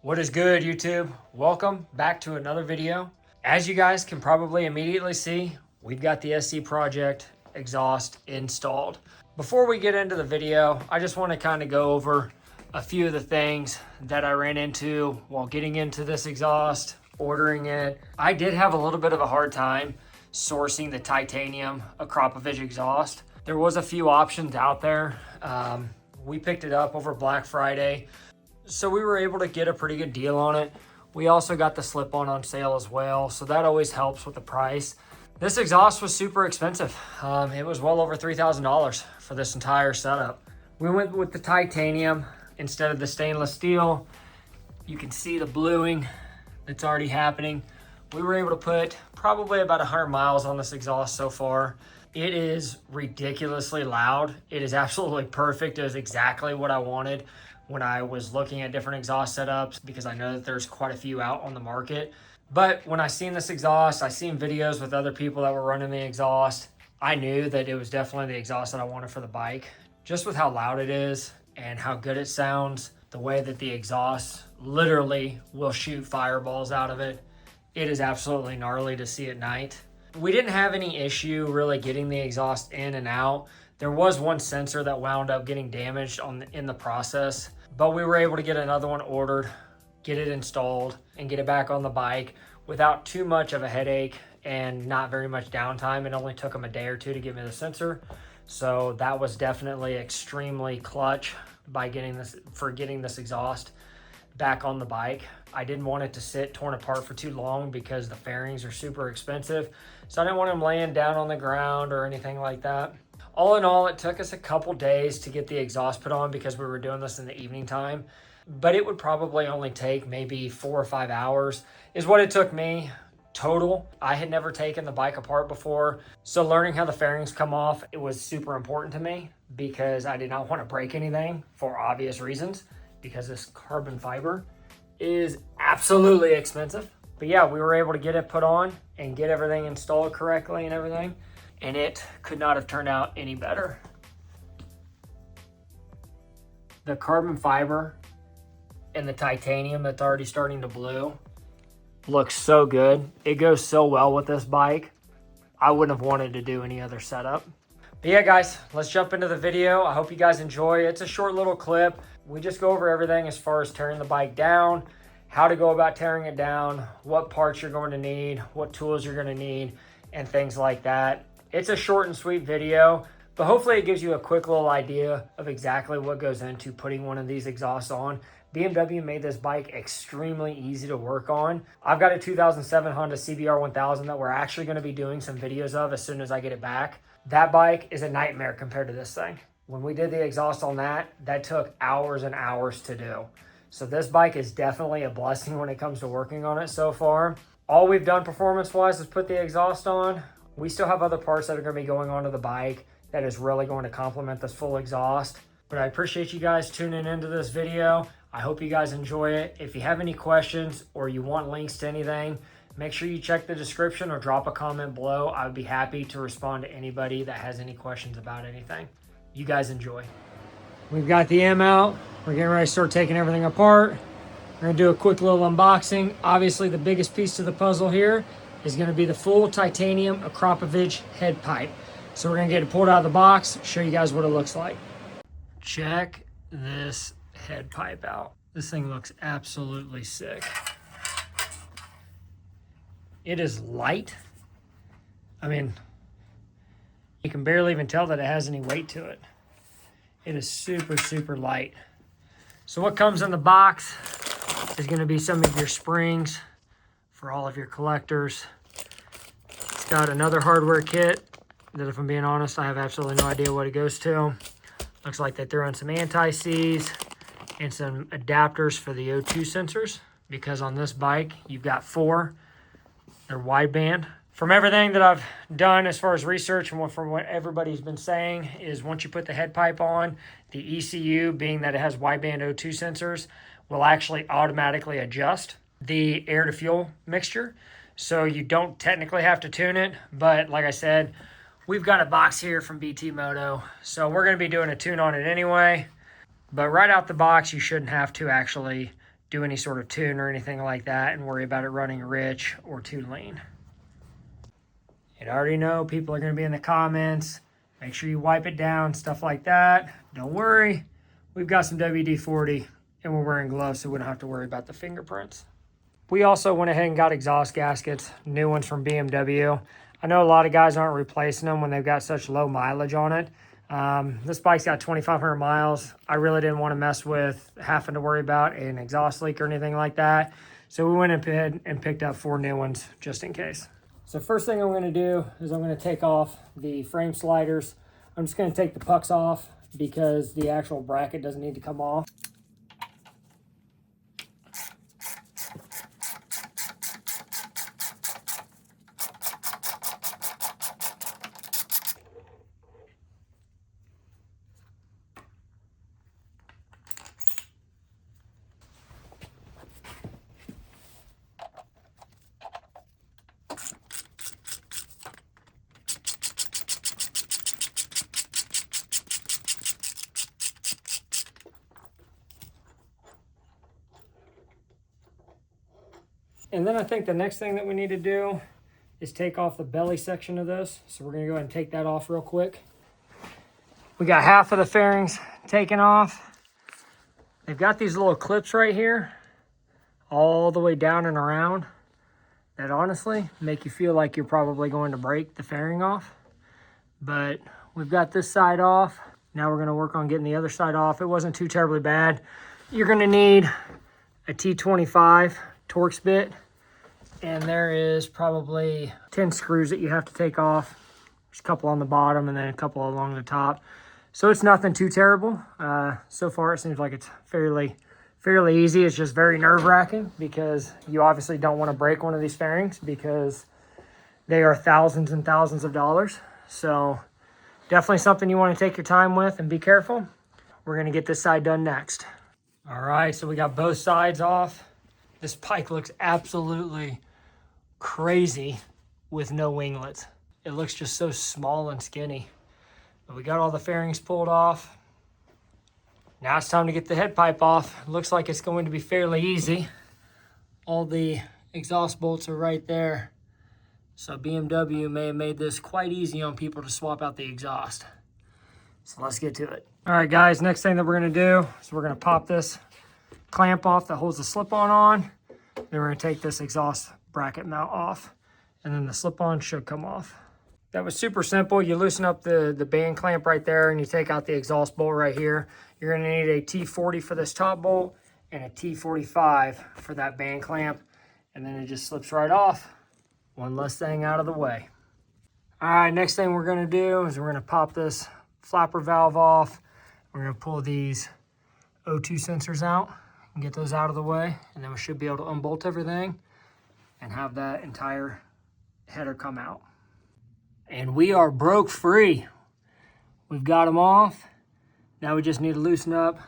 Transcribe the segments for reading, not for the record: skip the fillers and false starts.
What is good, YouTube? Welcome back to another video. As you guys can probably immediately see, we've got the SC Project exhaust installed. Before we get into the video, I just want to kind of go over a few of the things that I ran into while getting into this exhaust, ordering it. I did have a little bit of a hard time sourcing the titanium Akrapovic exhaust. There was a few options out there. We picked it up over Black Friday, so we were able to get a pretty good deal on it. We also got the slip-on sale as well, so that always helps with the price. This exhaust was super expensive. It was well over $3,000 for this entire setup. We went with the titanium instead of the stainless steel. You can see the bluing that's already happening. We were able to put probably about 100 miles on this exhaust so far. It is ridiculously loud. It is absolutely perfect. It is exactly what I wanted when I was looking at different exhaust setups, because I know that there's quite a few out on the market. But when I seen this exhaust, I seen videos with other people that were running the exhaust, I knew that it was definitely the exhaust that I wanted for the bike. Just with how loud it is and how good it sounds, the way that the exhaust literally will shoot fireballs out of it. It is absolutely gnarly to see at night. We didn't have any issue really getting the exhaust in and out. There was one sensor that wound up getting damaged in the process, but we were able to get another one ordered, get it installed, and get it back on the bike without too much of a headache and not very much downtime. It only took them a day or two to give me the sensor. So that was definitely extremely clutch by getting this exhaust back on the bike. I didn't want it to sit torn apart for too long because the fairings are super expensive. So I didn't want them laying down on the ground or anything like that. All in all, it took us a couple days to get the exhaust put on because we were doing this in the evening time, but it would probably only take maybe 4 or 5 hours is what it took me total. I had never taken the bike apart before, so learning how the fairings come off, it was super important to me because I did not want to break anything for obvious reasons, because this carbon fiber is absolutely expensive. But yeah, we were able to get it put on and get everything installed correctly and everything, and it could not have turned out any better. The carbon fiber and the titanium that's already starting to blue looks so good. It goes so well with this bike. I wouldn't have wanted to do any other setup. But yeah, guys, let's jump into the video. I hope you guys enjoy. It's a short little clip. We just go over everything as far as tearing the bike down, how to go about tearing it down, what parts you're going to need, what tools you're going to need, and things like that. It's a short and sweet video, but hopefully it gives you a quick little idea of exactly what goes into putting one of these exhausts on. BMW made this bike extremely easy to work on. I've got a 2007 Honda CBR 1000 that we're actually going to be doing some videos of as soon as I get it back. That bike is a nightmare compared to this thing. When we did the exhaust on that took hours and hours to do. So this bike is definitely a blessing when it comes to working on it so far. All we've done performance-wise is put the exhaust on. We still have other parts that are going to be going onto the bike that is really going to complement this full exhaust. But I appreciate you guys tuning into this video. I hope you guys enjoy it. If you have any questions or you want links to anything, make sure you check the description or drop a comment below. I would be happy to respond to anybody that has any questions about anything. You guys enjoy. We've got the M out. We're getting ready to start taking everything apart. We're going to do a quick little unboxing. Obviously, the biggest piece to the puzzle here is going to be the full titanium Akrapovic head pipe. So we're going to get it pulled out of the box, show you guys what it looks like. Check this head pipe out. This thing looks absolutely sick. It is light. I mean, you can barely even tell that it has any weight to it. It is super, super light. So what comes in the box is going to be some of your springs for all of your collectors. It's got another hardware kit that, if I'm being honest, I have absolutely no idea what it goes to. Looks like they threw in some anti-seize and some adapters for the O2 sensors, because on this bike, you've got 4. They're wideband. From everything that I've done as far as research and from what everybody's been saying is once you put the head pipe on, the ECU, being that it has wideband O2 sensors, will actually automatically adjust the air to fuel mixture. So you don't technically have to tune it, but like I said, we've got a box here from BT Moto, so we're going to be doing a tune on it anyway. But right out the box, you shouldn't have to actually do any sort of tune or anything like that and worry about it running rich or too lean. And I already know people are going to be in the comments. Make sure you wipe it down, stuff like that. Don't worry. We've got some WD-40 and we're wearing gloves, so we don't have to worry about the fingerprints. We also went ahead and got exhaust gaskets, new ones from BMW. I know a lot of guys aren't replacing them when they've got such low mileage on it. This bike's got 2,500 miles. I really didn't want to mess with having to worry about an exhaust leak or anything like that. So we went ahead and picked up 4 new ones just in case. So first thing I'm going to do is I'm going to take off the frame sliders. I'm just going to take the pucks off because the actual bracket doesn't need to come off. And then I think the next thing that we need to do is take off the belly section of this. So we're going to go ahead and take that off real quick. We got half of the fairings taken off. They've got these little clips right here all the way down and around that honestly make you feel like you're probably going to break the fairing off. But we've got this side off. Now we're going to work on getting the other side off. It wasn't too terribly bad. You're going to need a T25 Torx bit, and there is probably 10 screws that you have to take off. There's a couple on the bottom and then a couple along the top. So it's nothing too terrible. So far it seems like it's fairly easy. It's just very nerve-wracking because you obviously don't want to break one of these fairings because they are thousands and thousands of dollars. So definitely something you want to take your time with and be careful. We're going to get this side done next. All right, so we got both sides off. This bike looks absolutely crazy with no winglets. It looks just so small and skinny. But we got all the fairings pulled off. Now it's time to get the head pipe off. It looks like it's going to be fairly easy. All the exhaust bolts are right there. So BMW may have made this quite easy on people to swap out the exhaust. So let's get to it. All right, guys, next thing that we're gonna do is we're gonna pop this clamp off that holds the slip-on on. Then we're going to take this exhaust bracket mount off, and then the slip-on should come off. That was super simple. You loosen up the band clamp right there, and you take out the exhaust bolt right here. You're going to need a T40 for this top bolt and a T45 for that band clamp, and then it just slips right off. One less thing out of the way. All right, next thing we're going to do is we're going to pop this flapper valve off. We're going to pull these O2 sensors out and get those out of the way, and then we should be able to unbolt everything and have that entire header come out. And we are broke free. We've got them off. Now we just need to loosen up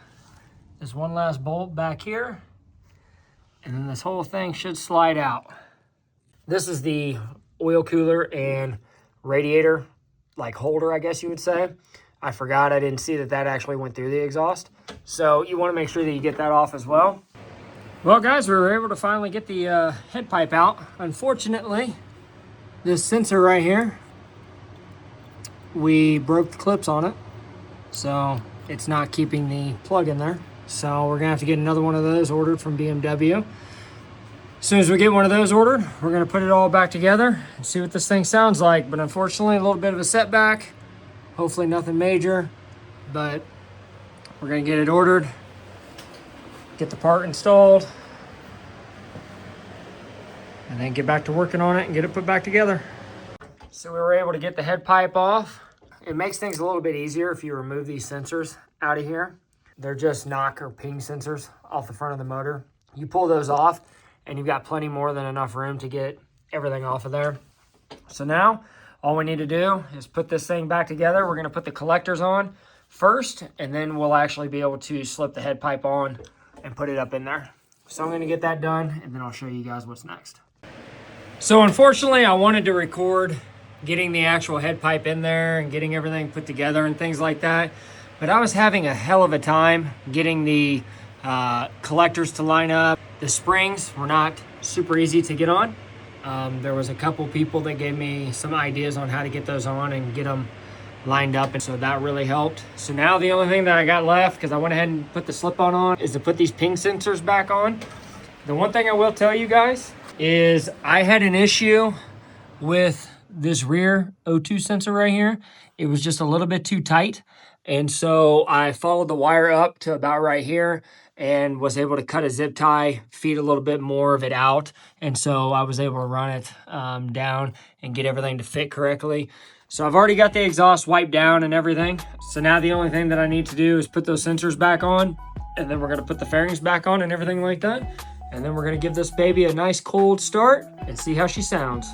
this one last bolt back here, and then this whole thing should slide out. This is the oil cooler and radiator like holder, I guess you would say. I forgot, I didn't see that actually went through the exhaust. So you want to make sure that you get that off as well. Well, guys, we were able to finally get the head pipe out. Unfortunately, this sensor right here, we broke the clips on it. So it's not keeping the plug in there. So we're gonna have to get another one of those ordered from BMW. As soon as we get one of those ordered, we're gonna put it all back together and see what this thing sounds like. But unfortunately, a little bit of a setback. Hopefully nothing major, but we're gonna get it ordered, get the part installed, and then get back to working on it and get it put back together. So we were able to get the head pipe off. It makes things a little bit easier if you remove these sensors out of here. They're just knock or ping sensors off the front of the motor. You pull those off and you've got plenty more than enough room to get everything off of there. So now, all we need to do is put this thing back together. We're gonna put the collectors on first, and then we'll actually be able to slip the head pipe on and put it up in there. So I'm gonna get that done, and then I'll show you guys what's next. So unfortunately, I wanted to record getting the actual head pipe in there and getting everything put together and things like that, but I was having a hell of a time getting the collectors to line up. The springs were not super easy to get on. There was a couple people that gave me some ideas on how to get those on and get them lined up, and so that really helped. So now the only thing that I got left, because I went ahead and put the slip-on on, is to put these ping sensors back on. The one thing I will tell you guys is I had an issue with this rear O2 sensor right here. It was just a little bit too tight, and so I followed the wire up to about right here and was able to cut a zip tie, feed a little bit more of it out, and so I was able to run it down and get everything to fit correctly. So I've already got the exhaust wiped down and everything. So now the only thing that I need to do is put those sensors back on, and then we're gonna put the fairings back on and everything like that. And then we're gonna give this baby a nice cold start and see how she sounds.